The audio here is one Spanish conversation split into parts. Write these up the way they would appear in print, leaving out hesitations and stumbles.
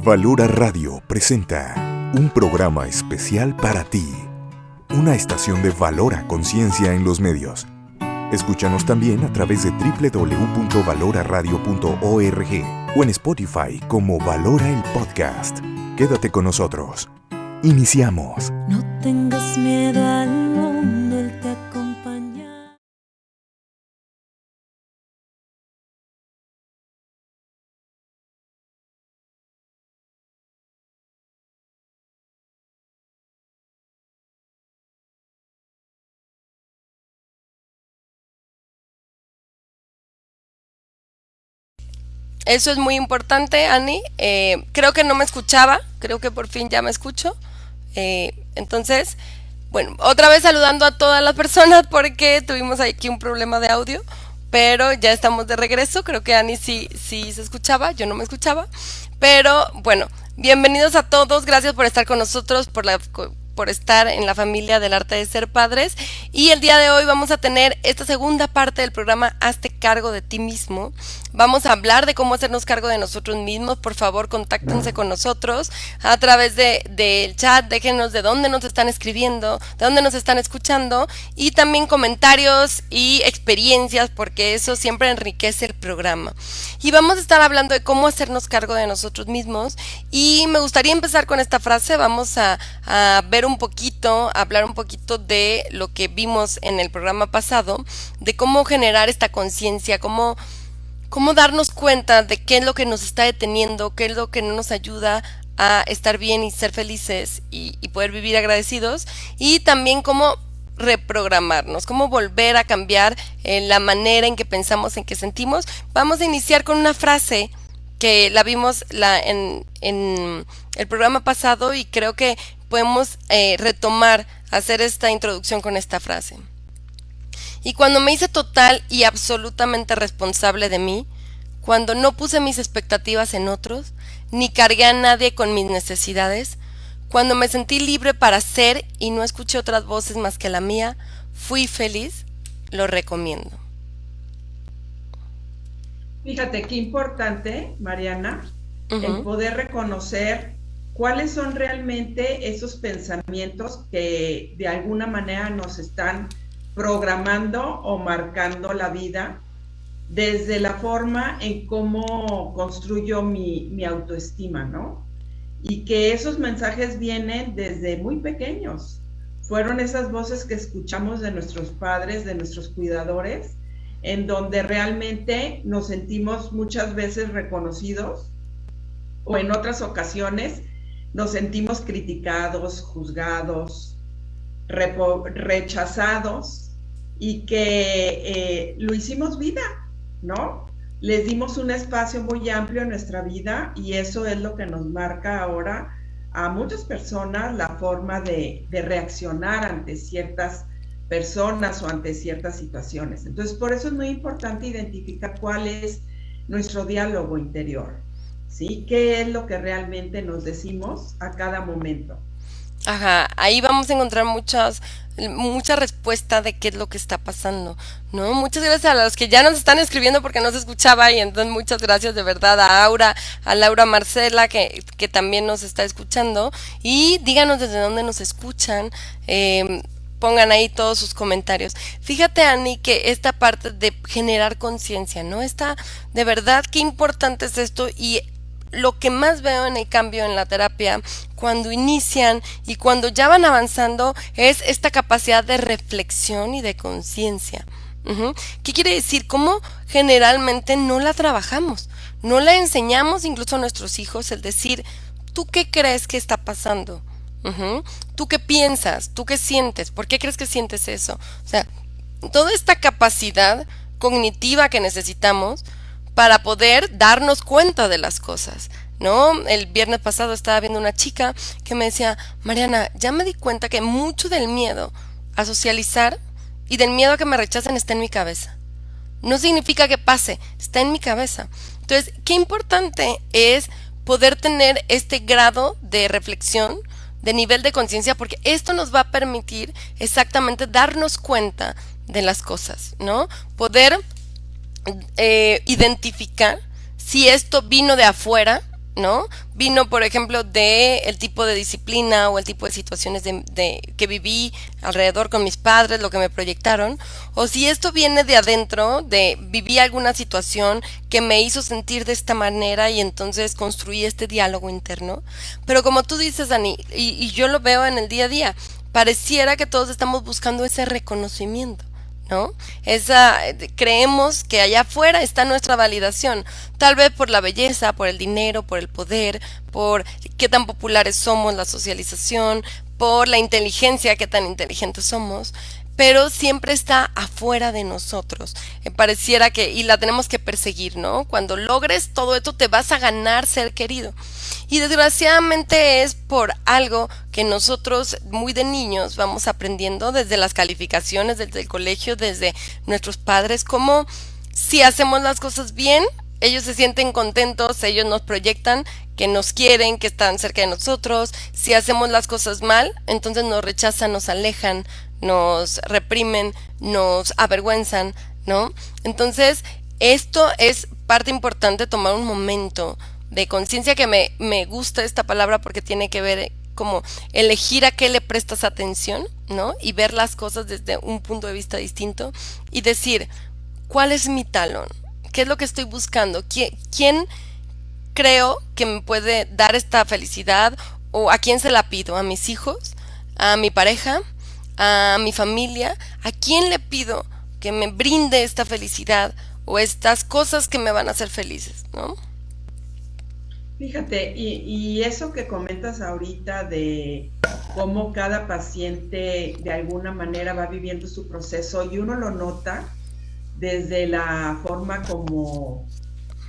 Valora Radio presenta un programa especial para ti, una estación de Valora Conciencia en los medios. Escúchanos también a través de www.valoraradio.org o en Spotify como Valora el Podcast. Quédate con nosotros. Iniciamos. No tengas miedo al mundo, Él te acompaña. Eso es muy importante, Ani. Creo que no me escuchaba, creo que por fin ya me escucho. Entonces, bueno, otra vez saludando a todas las personas porque tuvimos aquí un problema de audio, pero ya estamos de regreso. Creo que Ani sí se escuchaba, yo no me escuchaba. Pero bueno, bienvenidos a todos, gracias por estar con nosotros, por estar en la familia del arte de ser padres. Y el día de hoy vamos a tener esta segunda parte del programa Hazte cargo de ti mismo. Vamos a hablar de cómo hacernos cargo de nosotros mismos. Por favor, contáctense con nosotros a través del chat. Déjenos de dónde nos están escribiendo, de dónde nos están escuchando, y también comentarios y experiencias, porque eso siempre enriquece el programa. Y vamos a estar hablando de cómo hacernos cargo de nosotros mismos. Y me gustaría empezar con esta frase. Vamos a ver hablar un poquito de lo que vimos en el programa pasado, de cómo generar esta conciencia, cómo darnos cuenta de qué es lo que nos está deteniendo, qué es lo que no nos ayuda a estar bien y ser felices y poder vivir agradecidos, y también cómo reprogramarnos, cómo volver a cambiar la manera en que pensamos, en que sentimos. Vamos a iniciar con una frase que la vimos en el programa pasado, y creo que podemos hacer esta introducción con esta frase. Y cuando me hice total y absolutamente responsable de mí, cuando no puse mis expectativas en otros, ni cargué a nadie con mis necesidades, cuando me sentí libre para ser y no escuché otras voces más que la mía, fui feliz, lo recomiendo. Fíjate qué importante, Mariana, el poder reconocer cuáles son realmente esos pensamientos que de alguna manera nos están programando o marcando la vida, desde la forma en cómo construyo mi autoestima, ¿no? Y que esos mensajes vienen desde muy pequeños. Fueron esas voces que escuchamos de nuestros padres, de nuestros cuidadores, en donde realmente nos sentimos muchas veces reconocidos, o en otras ocasiones nos sentimos criticados, juzgados, rechazados, y que lo hicimos vida, ¿no? Les dimos un espacio muy amplio en nuestra vida, y eso es lo que nos marca ahora a muchas personas la forma de reaccionar ante ciertas personas o ante ciertas situaciones. Entonces, por eso es muy importante identificar cuál es nuestro diálogo interior, ¿sí? ¿Qué es lo que realmente nos decimos a cada momento? Ajá, ahí vamos a encontrar mucha respuesta de qué es lo que está pasando, ¿no? Muchas gracias a los que ya nos están escribiendo porque no se escuchaba, y entonces muchas gracias de verdad a Laura Marcela que también nos está escuchando, y díganos desde dónde nos escuchan. Pongan ahí todos sus comentarios. Fíjate, Ani, que esta parte de generar conciencia, ¿no? De verdad, qué importante es esto, y lo que más veo en el cambio en la terapia, cuando inician y cuando ya van avanzando, es esta capacidad de reflexión y de conciencia. ¿Qué quiere decir? Cómo generalmente no la trabajamos, no la enseñamos incluso a nuestros hijos, el decir, ¿tú qué crees que está pasando? ¿Tú qué piensas? ¿Tú qué sientes? ¿Por qué crees que sientes eso? O sea, toda esta capacidad cognitiva que necesitamos para poder darnos cuenta de las cosas, ¿no? El viernes pasado estaba viendo una chica que me decía, Mariana, ya me di cuenta que mucho del miedo a socializar y del miedo a que me rechacen está en mi cabeza. No significa que pase, está en mi cabeza. Entonces, qué importante es poder tener este grado de reflexión, de nivel de conciencia, porque esto nos va a permitir exactamente darnos cuenta de las cosas, ¿no? Poder identificar si esto vino de afuera ¿no? Vino, por ejemplo, de el tipo de disciplina o el tipo de situaciones que viví alrededor con mis padres, lo que me proyectaron, o si esto viene de adentro, de viví alguna situación que me hizo sentir de esta manera y entonces construí este diálogo interno. Pero como tú dices, Dani, y yo lo veo en el día a día, pareciera que todos estamos buscando ese reconocimiento, ¿no? Creemos que allá afuera está nuestra validación, tal vez por la belleza, por el dinero, por el poder, por qué tan populares somos, la socialización, por la inteligencia, qué tan inteligentes somos, pero siempre está afuera de nosotros. Pareciera que, y la tenemos que perseguir, ¿no? Cuando logres todo esto te vas a ganar ser querido. Y desgraciadamente es por algo que nosotros muy de niños vamos aprendiendo desde las calificaciones, desde el colegio, desde nuestros padres, como si hacemos las cosas bien, ellos se sienten contentos, ellos nos proyectan que nos quieren, que están cerca de nosotros. Si hacemos las cosas mal, entonces nos rechazan, nos alejan, nos reprimen, nos avergüenzan, ¿no? Entonces, esto es parte importante, tomar un momento de conciencia, que me gusta esta palabra porque tiene que ver como elegir a qué le prestas atención, ¿no? Y ver las cosas desde un punto de vista distinto y decir, ¿cuál es mi talón? ¿Qué es lo que estoy buscando? ¿Quién creo que me puede dar esta felicidad? ¿O a quién se la pido? ¿A mis hijos? ¿A mi pareja? ¿A mi familia? ¿A quién le pido que me brinde esta felicidad o estas cosas que me van a hacer felices, ¿no? Fíjate, y eso que comentas ahorita de cómo cada paciente de alguna manera va viviendo su proceso y uno lo nota desde la forma como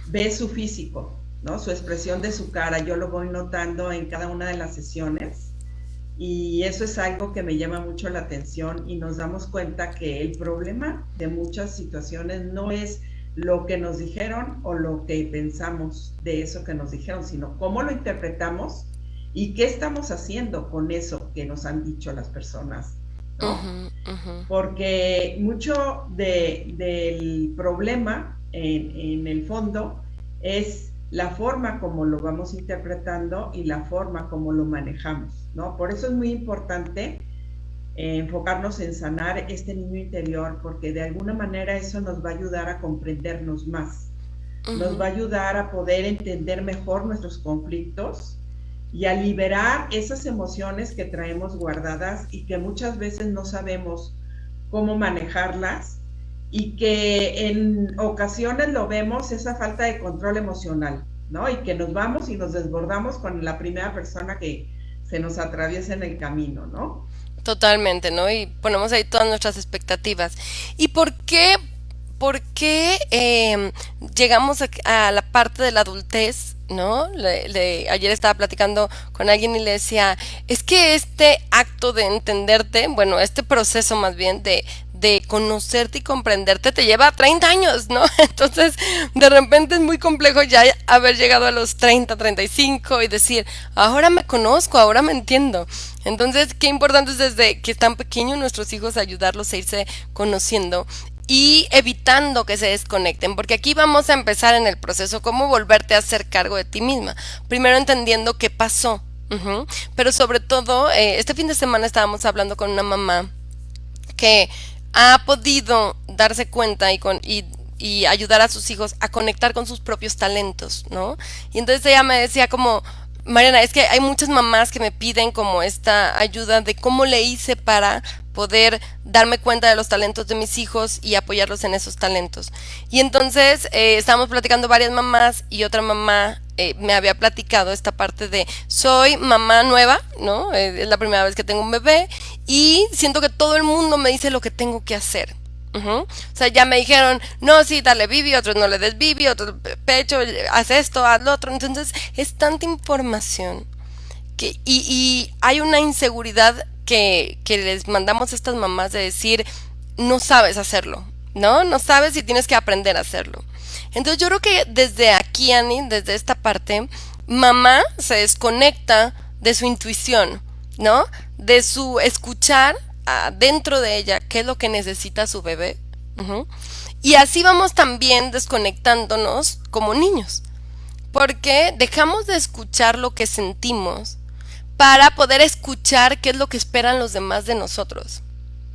ve su físico, ¿no? Su expresión de su cara, yo lo voy notando en cada una de las sesiones y eso es algo que me llama mucho la atención y nos damos cuenta que el problema de muchas situaciones no es lo que nos dijeron o lo que pensamos de eso que nos dijeron, sino cómo lo interpretamos y qué estamos haciendo con eso que nos han dicho las personas, ¿no? Porque mucho del problema en el fondo es la forma como lo vamos interpretando y la forma como lo manejamos, ¿no? Por eso es muy importante enfocarnos en sanar este niño interior, porque de alguna manera eso nos va a ayudar a comprendernos más, nos va a ayudar a poder entender mejor nuestros conflictos y a liberar esas emociones que traemos guardadas y que muchas veces no sabemos cómo manejarlas y que en ocasiones lo vemos esa falta de control emocional, ¿no? Y que nos vamos y nos desbordamos con la primera persona que se nos atraviesa en el camino, ¿no? Totalmente, ¿no? Y ponemos ahí todas nuestras expectativas. ¿Y por qué llegamos a la parte de la adultez, ¿no? Ayer estaba platicando con alguien y le decía, es que este acto de entenderte, bueno, este proceso más bien de conocerte y comprenderte te lleva 30 años, ¿no? Entonces, de repente es muy complejo ya haber llegado a los 30, 35 y decir, ahora me conozco, ahora me entiendo. Entonces, qué importante es desde que están pequeños nuestros hijos ayudarlos a irse conociendo y evitando que se desconecten, porque aquí vamos a empezar en el proceso, cómo volverte a hacer cargo de ti misma. Primero entendiendo qué pasó, pero sobre todo, este fin de semana estábamos hablando con una mamá que ha podido darse cuenta y ayudar a sus hijos a conectar con sus propios talentos, ¿no? Y entonces ella me decía como, Mariana, es que hay muchas mamás que me piden como esta ayuda de cómo le hice para poder darme cuenta de los talentos de mis hijos y apoyarlos en esos talentos. Y entonces estábamos platicando varias mamás y otra mamá me había platicado esta parte de soy mamá nueva, ¿no? Es la primera vez que tengo un bebé y siento que todo el mundo me dice lo que tengo que hacer. O sea, ya me dijeron, no, sí, dale bibi, otros no le des bibi, otros pecho, haz esto, haz lo otro. Entonces es tanta información y hay una inseguridad que les mandamos a estas mamás de decir, no sabes hacerlo, ¿no? No sabes y tienes que aprender a hacerlo. Entonces yo creo que desde aquí, Ani, desde esta parte, mamá se desconecta de su intuición, ¿no? De su escuchar dentro de ella qué es lo que necesita su bebé. Y así vamos también desconectándonos como niños. Porque dejamos de escuchar lo que sentimos para poder escuchar qué es lo que esperan los demás de nosotros.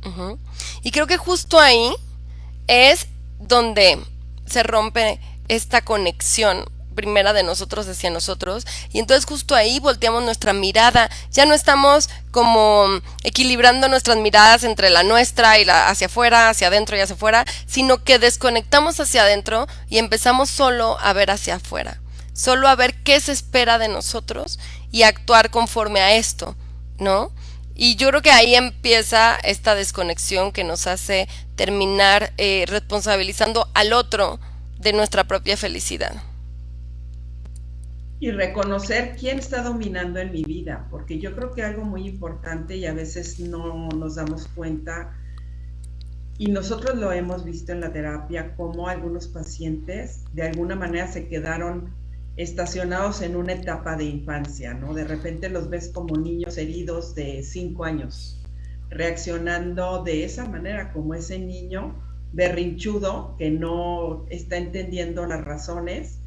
Ujú. Y creo que justo ahí es donde se rompe esta conexión primera de nosotros hacia nosotros, y entonces justo ahí volteamos nuestra mirada, ya no estamos como equilibrando nuestras miradas entre la nuestra y la hacia afuera, hacia adentro y hacia afuera, sino que desconectamos hacia adentro y empezamos solo a ver hacia afuera, solo a ver qué se espera de nosotros y actuar conforme a esto, ¿no? Y yo creo que ahí empieza esta desconexión que nos hace terminar responsabilizando al otro de nuestra propia felicidad. Y reconocer quién está dominando en mi vida, porque yo creo que algo muy importante y a veces no nos damos cuenta, y nosotros lo hemos visto en la terapia, como algunos pacientes de alguna manera se quedaron estacionados en una etapa de infancia, ¿no? De repente los ves como niños heridos de 5 años, reaccionando de esa manera, como ese niño berrinchudo que no está entendiendo las razones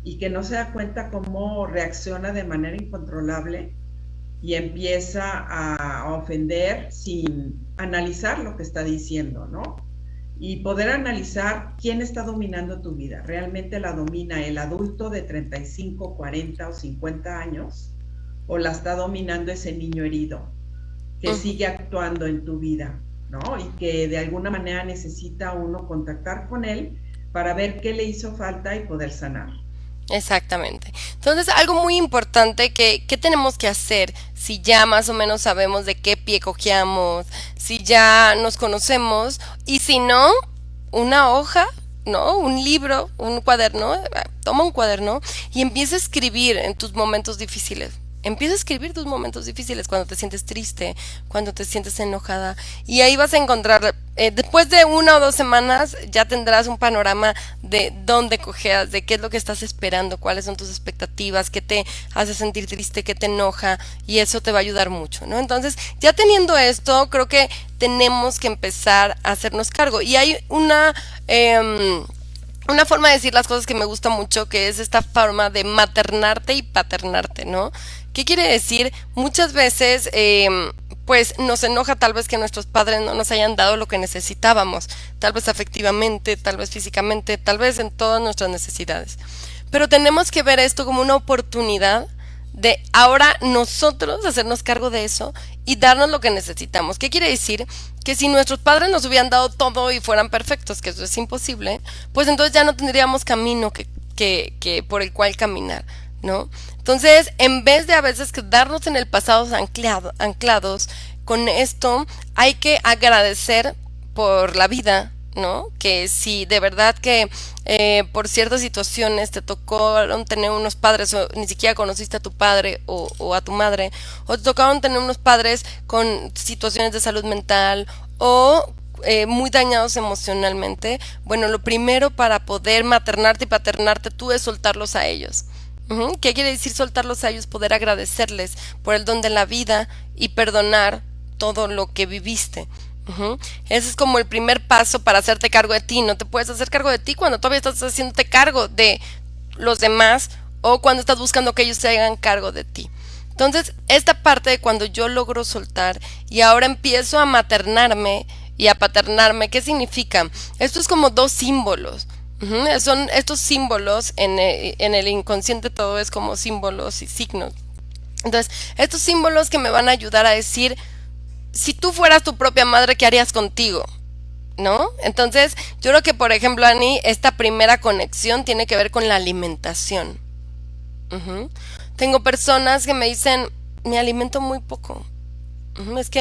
y que no se da cuenta cómo reacciona de manera incontrolable y empieza a ofender sin analizar lo que está diciendo, ¿no? Y poder analizar quién está dominando tu vida. ¿Realmente la domina el adulto de 35, 40 o 50 años? ¿O la está dominando ese niño herido que sigue actuando en tu vida, ¿no? Y que de alguna manera necesita uno contactar con él para ver qué le hizo falta y poder sanar. Exactamente. Entonces, algo muy importante ¿qué tenemos que hacer si ya más o menos sabemos de qué pie cojeamos, si ya nos conocemos, y si no, una hoja, ¿no? Un libro, un cuaderno, toma un cuaderno y empieza a escribir en tus momentos difíciles. Empieza a escribir tus momentos difíciles, cuando te sientes triste, cuando te sientes enojada, y ahí vas a encontrar, después de 1 o 2 semanas ya tendrás un panorama de dónde cojeas, de qué es lo que estás esperando, cuáles son tus expectativas, qué te hace sentir triste, qué te enoja, y eso te va a ayudar mucho, ¿no? Entonces, ya teniendo esto, creo que tenemos que empezar a hacernos cargo, y hay una forma de decir las cosas que me gusta mucho, que es esta forma de maternarte y paternarte, ¿no? ¿Qué quiere decir? Muchas veces, pues nos enoja tal vez que nuestros padres no nos hayan dado lo que necesitábamos, tal vez afectivamente, tal vez físicamente, tal vez en todas nuestras necesidades. Pero tenemos que ver esto como una oportunidad de ahora nosotros hacernos cargo de eso y darnos lo que necesitamos. ¿Qué quiere decir? Que si nuestros padres nos hubieran dado todo y fueran perfectos, que eso es imposible, pues entonces ya no tendríamos camino que por el cual caminar, ¿no? Entonces, en vez de a veces quedarnos en el pasado anclados con esto, hay que agradecer por la vida, ¿no? Que si de verdad que por ciertas situaciones te tocó tener unos padres, o ni siquiera conociste a tu padre o a tu madre, o te tocaron tener unos padres con situaciones de salud mental o muy dañados emocionalmente, bueno, lo primero para poder maternarte y paternarte tú es soltarlos a ellos. ¿Qué quiere decir soltarlos a ellos? Poder agradecerles por el don de la vida y perdonar todo lo que viviste. Ese es como el primer paso para hacerte cargo de ti. No te puedes hacer cargo de ti cuando todavía estás haciéndote cargo de los demás o cuando estás buscando que ellos se hagan cargo de ti. Entonces, esta parte de cuando yo logro soltar y ahora empiezo a maternarme y a paternarme, ¿qué significa? Esto es como 2 símbolos. Son estos símbolos en el inconsciente, todo es como símbolos y signos. Entonces, estos símbolos que me van a ayudar a decir, si tú fueras tu propia madre, ¿qué harías contigo? ¿No? Entonces, yo creo que, por ejemplo, Ani, esta primera conexión tiene que ver con la alimentación. Tengo personas que me dicen, me alimento muy poco. Es que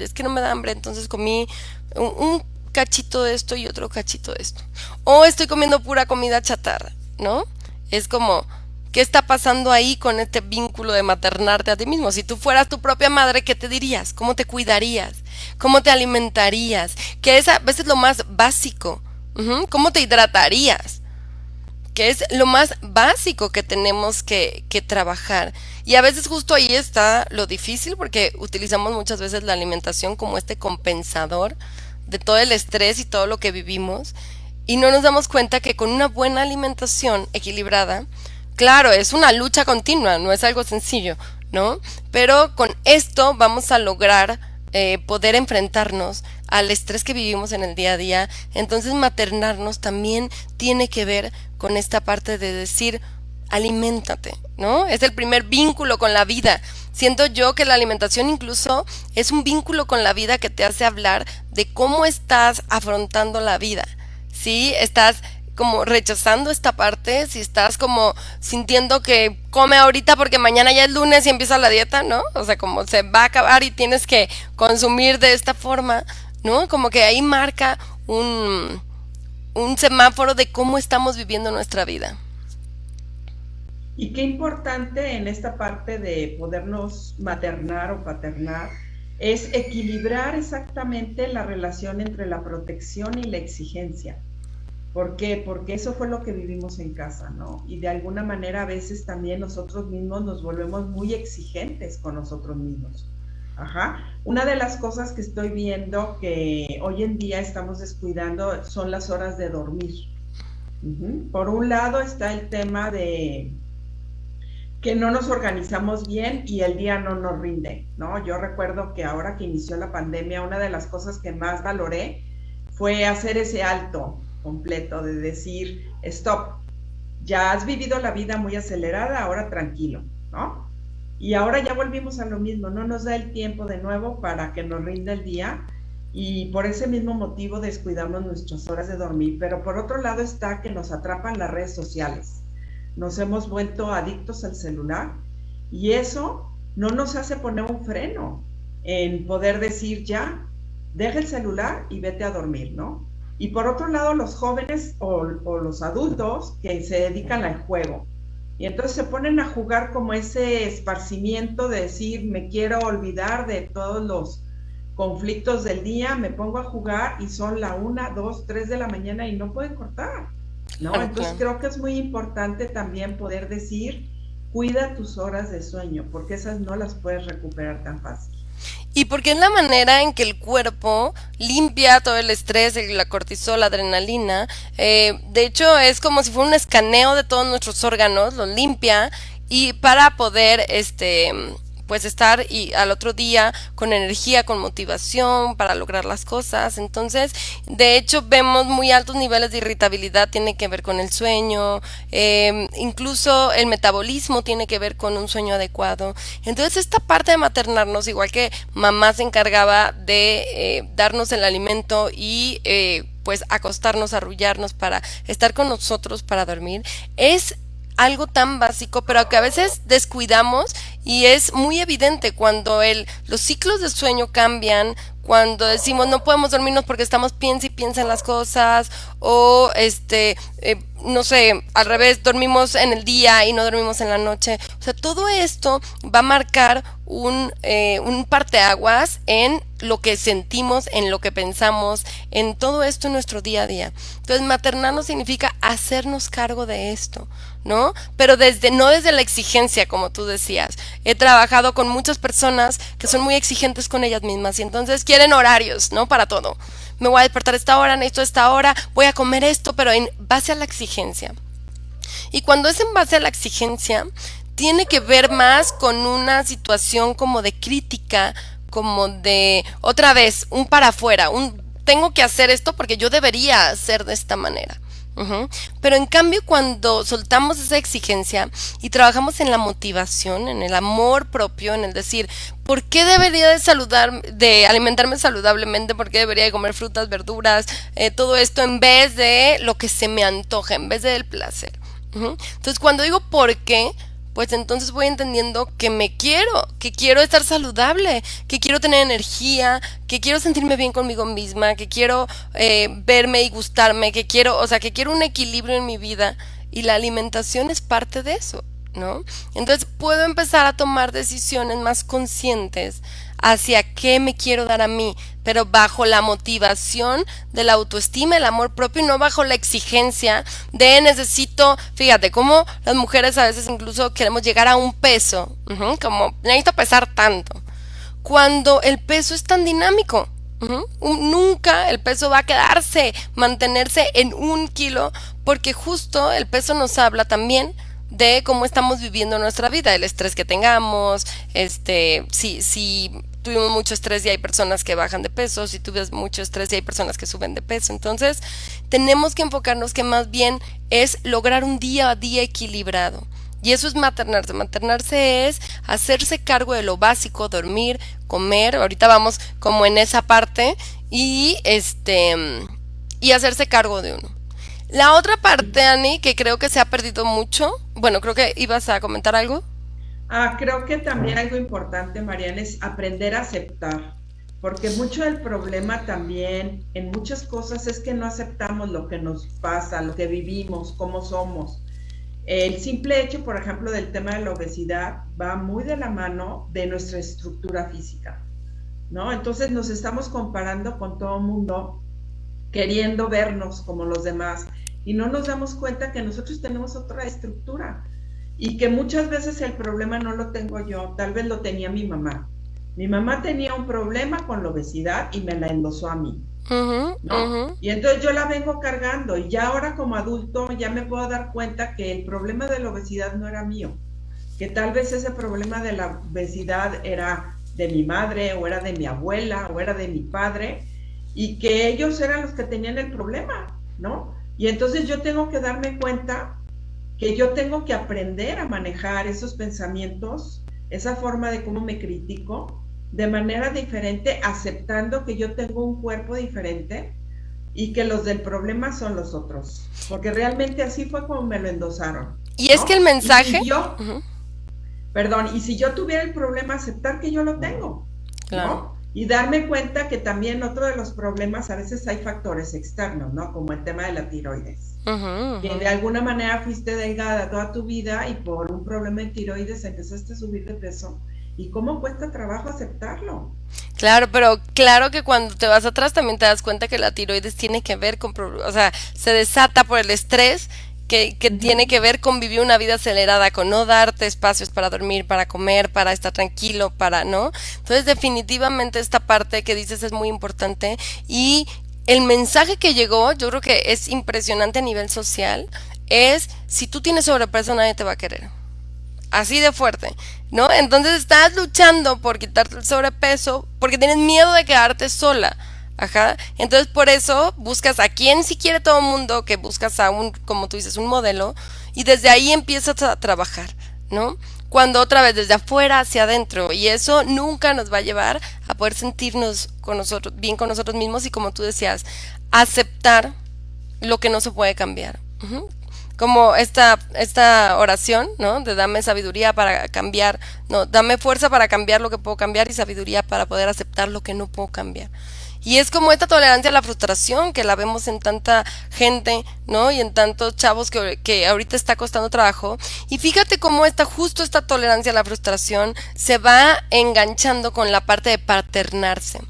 es que no me da hambre, entonces comí un cachito de esto y otro cachito de esto. O estoy comiendo pura comida chatarra, ¿no? Es como, ¿qué está pasando ahí con este vínculo de maternarte a ti mismo? Si tú fueras tu propia madre, ¿qué te dirías? ¿Cómo te cuidarías? ¿Cómo te alimentarías? Que es a veces lo más básico. ¿Cómo te hidratarías? Que es lo más básico que tenemos que trabajar. Y a veces justo ahí está lo difícil, porque utilizamos muchas veces la alimentación como este compensador de todo el estrés y todo lo que vivimos, y no nos damos cuenta que con una buena alimentación equilibrada, Claro, es una lucha continua, no es algo sencillo, ¿no? Pero con esto vamos a lograr poder enfrentarnos al estrés que vivimos en el día a día. Entonces maternarnos también tiene que ver con esta parte de decir, aliméntate, ¿no? Es el primer vínculo con la vida. Siento yo que la alimentación incluso es un vínculo con la vida que te hace hablar de cómo estás afrontando la vida. ¿Sí? Estás como rechazando esta parte, si estás como sintiendo que come ahorita porque mañana ya es lunes y empieza la dieta, ¿no? O sea, como se va a acabar y tienes que consumir de esta forma, ¿no? Como que ahí marca un semáforo de cómo estamos viviendo nuestra vida. Y qué importante en esta parte de podernos maternar o paternar es equilibrar exactamente la relación entre la protección y la exigencia. ¿Por qué? Porque eso fue lo que vivimos en casa, ¿no? Y de alguna manera a veces también nosotros mismos nos volvemos muy exigentes con nosotros mismos. Ajá. Una de las cosas que estoy viendo que hoy en día estamos descuidando son las horas de dormir. Por un lado está el tema de que no nos organizamos bien y el día no nos rinde, ¿no? Yo recuerdo que ahora que inició la pandemia, una de las cosas que más valoré fue hacer ese alto completo de decir, stop, ya has vivido la vida muy acelerada, ahora tranquilo, ¿no? Y ahora ya volvimos a lo mismo, no nos da el tiempo de nuevo para que nos rinda el día y por ese mismo motivo descuidamos nuestras horas de dormir, pero por otro lado está que nos atrapan las redes sociales, nos hemos vuelto adictos al celular y eso no nos hace poner un freno en poder decir ya, deja el celular y vete a dormir, ¿no? Y por otro lado, los jóvenes o los adultos que se dedican al juego. Y entonces se ponen a jugar como ese esparcimiento de decir, me quiero olvidar de todos los conflictos del día, me pongo a jugar y son la 1, 2, 3 de la mañana y no pueden cortar, ¿no? Entonces creo que es muy importante también poder decir, cuida tus horas de sueño, porque esas no las puedes recuperar tan fácil. Y porque es la manera en que el cuerpo limpia todo el estrés, la cortisol, la adrenalina. De hecho, es como si fuera un escaneo de todos nuestros órganos, los limpia y para poder pues estar y al otro día con energía, con motivación para lograr las cosas. Entonces, de hecho, vemos muy altos niveles de irritabilidad, tiene que ver con el sueño, incluso el metabolismo tiene que ver con un sueño adecuado. Entonces, esta parte de maternarnos, igual que mamá se encargaba de darnos el alimento y pues acostarnos, arrullarnos para estar con nosotros para dormir, es algo tan básico, pero que a veces descuidamos y es muy evidente cuando los ciclos de sueño cambian, cuando decimos no podemos dormirnos porque estamos piensa y piensa en las cosas, o no sé, al revés, dormimos en el día y no dormimos en la noche. O sea, todo esto va a marcar un parteaguas en lo que sentimos, en lo que pensamos, en todo esto en nuestro día a día. Entonces, maternarnos significa hacernos cargo de esto, ¿no? Pero no desde la exigencia, como tú decías. He trabajado con muchas personas que son muy exigentes con ellas mismas y entonces quieren horarios, ¿no? Para todo. Me voy a despertar a esta hora, necesito esta hora, voy a comer esto, pero en base a la exigencia. Y cuando es en base a la exigencia, tiene que ver más con una situación como de crítica, como de, otra vez, un para afuera, tengo que hacer esto porque yo debería hacer de esta manera. Pero en cambio cuando soltamos esa exigencia y trabajamos en la motivación, en el amor propio, en el decir, ¿por qué debería de alimentarme saludablemente? ¿Por qué debería de comer frutas, verduras? Todo esto en vez de lo que se me antoja, en vez del placer. Entonces cuando digo ¿por qué? Pues entonces voy entendiendo que quiero estar saludable, que quiero tener energía, que quiero sentirme bien conmigo misma, que quiero verme y gustarme, que quiero un equilibrio en mi vida y la alimentación es parte de eso, ¿no? Entonces puedo empezar a tomar decisiones más conscientes hacia qué me quiero dar a mí, pero bajo la motivación de la autoestima, el amor propio y no bajo la exigencia de necesito, fíjate, como las mujeres a veces incluso queremos llegar a un peso, como necesito pesar tanto, cuando el peso es tan dinámico. Nunca el peso va a mantenerse en 1 kilo, porque justo el peso nos habla también de cómo estamos viviendo nuestra vida, el estrés que tengamos, si tuvimos mucho estrés y hay personas que bajan de peso, si tuvimos mucho estrés y hay personas que suben de peso. Entonces, tenemos que enfocarnos que más bien es lograr un día a día equilibrado. Y eso es maternarse. Maternarse es hacerse cargo de lo básico, dormir, comer. Ahorita vamos como en esa parte y hacerse cargo de uno. La otra parte, Ani, que creo que se ha perdido mucho. Bueno, creo que ibas a comentar algo. Creo que también algo importante, Mariana, es aprender a aceptar, porque mucho del problema también en muchas cosas es que no aceptamos lo que nos pasa, lo que vivimos, cómo somos. El simple hecho, por ejemplo, del tema de la obesidad va muy de la mano de nuestra estructura física, ¿no? Entonces nos estamos comparando con todo el mundo, queriendo vernos como los demás, y no nos damos cuenta que nosotros tenemos otra estructura. Y que muchas veces el problema no lo tengo yo, tal vez lo tenía mi mamá. Mi mamá tenía un problema con la obesidad y me la endosó a mí, ¿no? Y entonces yo la vengo cargando y ya ahora como adulto ya me puedo dar cuenta que el problema de la obesidad no era mío, que tal vez ese problema de la obesidad era de mi madre o era de mi abuela o era de mi padre y que ellos eran los que tenían el problema, ¿no? Y entonces yo tengo que darme cuenta que yo tengo que aprender a manejar esos pensamientos, esa forma de cómo me critico, de manera diferente, aceptando que yo tengo un cuerpo diferente y que los del problema son los otros. Porque realmente así fue como me lo endosaron, Y es ¿no? que el mensaje... Y si yo, y si yo tuviera el problema, aceptar que yo lo tengo, Claro. ¿no? Y darme cuenta que también otro de los problemas, a veces hay factores externos, ¿no? Como el tema de la tiroides. Que de alguna manera fuiste delgada toda tu vida y por un problema de tiroides empezaste a subir de peso. ¿Y cómo cuesta trabajo aceptarlo? Claro, pero claro que cuando te vas atrás también te das cuenta que la tiroides tiene que ver con, o sea, se desata por el estrés que tiene que ver con vivir una vida acelerada, con no darte espacios para dormir, para comer, para estar tranquilo, ¿no? Entonces definitivamente esta parte que dices es muy importante y el mensaje que llegó, yo creo que es impresionante a nivel social, es si tú tienes sobrepeso nadie te va a querer. Así de fuerte, ¿no? Entonces estás luchando por quitarte el sobrepeso porque tienes miedo de quedarte sola. Ajá. Entonces por eso buscas a quien si quiere todo el mundo, que buscas a un, como tú dices, un modelo, y desde ahí empiezas a trabajar, ¿no? Cuando otra vez desde afuera hacia adentro, y eso nunca nos va a llevar a poder sentirnos con nosotros, bien con nosotros mismos y como tú decías, aceptar lo que no se puede cambiar. Como esta oración, ¿no? De dame sabiduría para cambiar, no, dame fuerza para cambiar lo que puedo cambiar y sabiduría para poder aceptar lo que no puedo cambiar. Y es como esta tolerancia a la frustración que la vemos en tanta gente, ¿no? Y en tantos chavos que ahorita está costando trabajo. Y fíjate cómo justo esta tolerancia a la frustración se va enganchando con la parte de paternarse.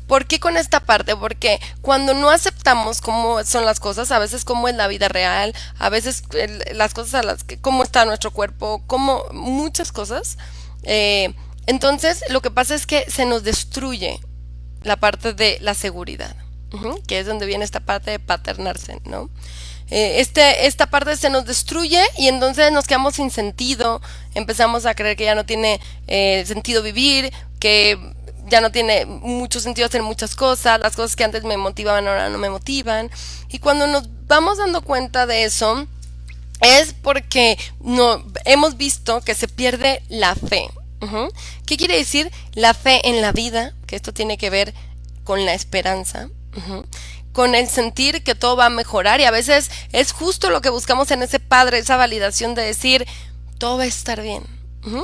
¿Por qué con esta parte? Porque cuando no aceptamos cómo son las cosas, a veces cómo es la vida real, a veces las cosas cómo está nuestro cuerpo, como muchas cosas, entonces lo que pasa es que se nos destruye la parte de la seguridad, que es donde viene esta parte de paternarse, ¿no? Esta parte se nos destruye y entonces nos quedamos sin sentido, empezamos a creer que ya no tiene sentido vivir, que ya no tiene mucho sentido hacer muchas cosas, las cosas que antes me motivaban ahora no me motivan, y cuando nos vamos dando cuenta de eso es porque no hemos visto que se pierde la fe. ¿Qué quiere decir la fe en la vida? Que esto tiene que ver con la esperanza, con el sentir que todo va a mejorar, y a veces es justo lo que buscamos en ese padre, esa validación de decir todo va a estar bien.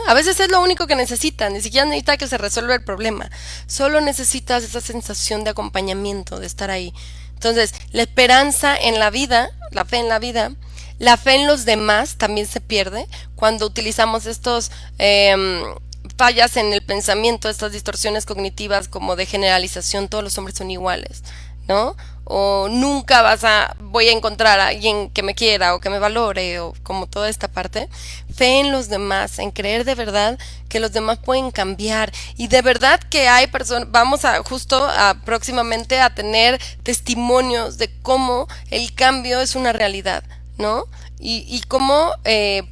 A veces es lo único que necesitas, ni siquiera necesitas que se resuelva el problema, solo necesitas esa sensación de acompañamiento, de estar ahí. Entonces, la esperanza en la vida, la fe en los demás también se pierde cuando utilizamos estos fallas en el pensamiento, estas distorsiones cognitivas como de generalización, todos los hombres son iguales, ¿no? O nunca voy a encontrar a alguien que me quiera o que me valore, o como toda esta parte. Fe en los demás, en creer de verdad que los demás pueden cambiar, y de verdad que hay personas, vamos próximamente a tener testimonios de cómo el cambio es una realidad, ¿no? y cómo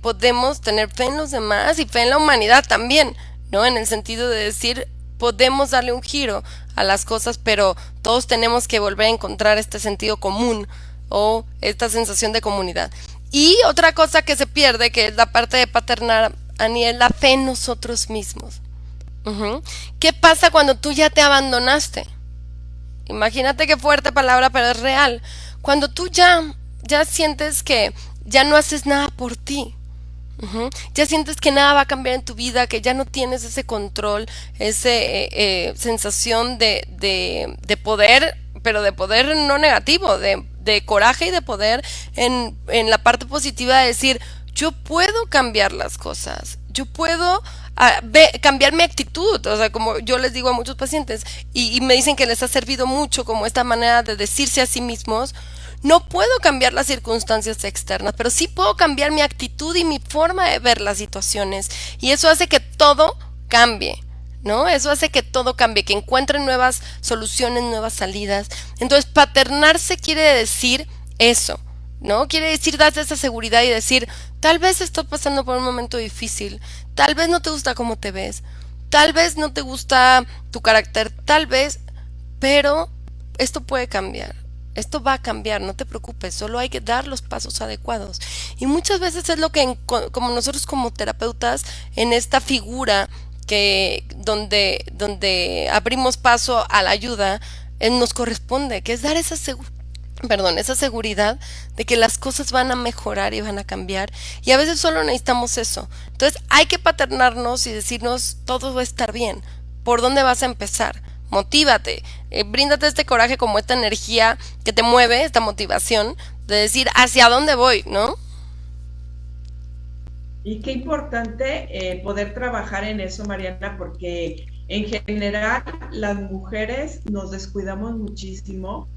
podemos tener fe en los demás y fe en la humanidad también, ¿no? En el sentido de decir, podemos darle un giro a las cosas, pero todos tenemos que volver a encontrar este sentido común o esta sensación de comunidad. Y otra cosa que se pierde, que es la parte de paternar, Ani, es la fe en nosotros mismos. ¿Qué pasa cuando tú ya te abandonaste? Imagínate qué fuerte palabra, pero es real. Cuando tú ya sientes que ya no haces nada por ti, ya sientes que nada va a cambiar en tu vida, que ya no tienes ese control, esa sensación de poder, pero de poder no negativo, de coraje y de poder en la parte positiva de decir, yo puedo cambiar las cosas, yo puedo cambiar mi actitud, o sea, como yo les digo a muchos pacientes y me dicen que les ha servido mucho como esta manera de decirse a sí mismos, no puedo cambiar las circunstancias externas, pero sí puedo cambiar mi actitud y mi forma de ver las situaciones, y eso hace que todo cambie, ¿no? Eso hace que todo cambie, que encuentren nuevas soluciones, nuevas salidas. Entonces, paternarse quiere decir eso, ¿no? Quiere decir darte esa seguridad y decir, tal vez estás pasando por un momento difícil, tal vez no te gusta cómo te ves, tal vez no te gusta tu carácter, tal vez, pero esto puede cambiar. Esto va a cambiar, no te preocupes, solo hay que dar los pasos adecuados. Y muchas veces es lo que como nosotros como terapeutas, en esta figura que donde abrimos paso a la ayuda, nos corresponde, que es dar esa seguridad de que las cosas van a mejorar y van a cambiar, y a veces solo necesitamos eso. Entonces hay que paternarnos y decirnos, todo va a estar bien. ¿Por dónde vas a empezar? Motívate, bríndate este coraje, como esta energía que te mueve, esta motivación de decir hacia dónde voy, ¿no? Y qué importante poder trabajar en eso, Mariana, porque en general las mujeres nos descuidamos muchísimo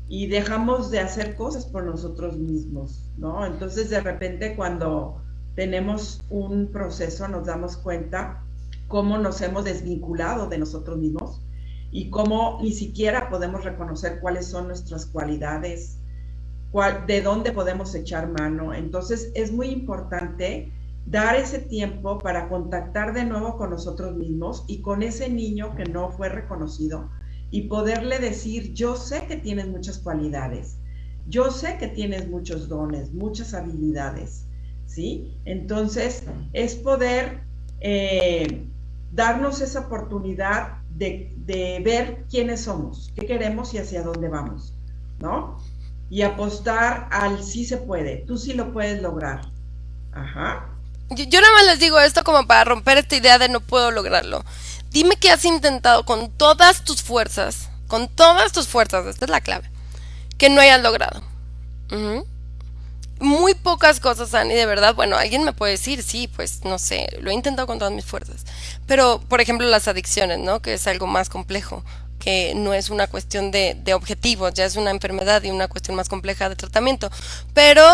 y dejamos de hacer cosas por nosotros mismos, ¿no? Entonces, de repente, cuando tenemos un proceso, nos damos cuenta cómo nos hemos desvinculado de nosotros mismos y cómo ni siquiera podemos reconocer cuáles son nuestras cualidades, de dónde podemos echar mano. Entonces es muy importante dar ese tiempo para contactar de nuevo con nosotros mismos y con ese niño que no fue reconocido, y poderle decir, yo sé que tienes muchas cualidades, yo sé que tienes muchos dones, muchas habilidades, ¿sí? Entonces es poder darnos esa oportunidad de ver quiénes somos, qué queremos y hacia dónde vamos, ¿no? Y apostar al sí se puede, tú sí lo puedes lograr. Ajá. Yo nada más les digo esto como para romper esta idea de no puedo lograrlo. Dime que has intentado con todas tus fuerzas, esta es la clave, que no hayas logrado. Muy pocas cosas, Ani, de verdad. Bueno, alguien me puede decir, sí, pues no sé, lo he intentado con todas mis fuerzas. Pero, por ejemplo, las adicciones, ¿no? Que es algo más complejo, que no es una cuestión de objetivos, ya es una enfermedad y una cuestión más compleja de tratamiento. Pero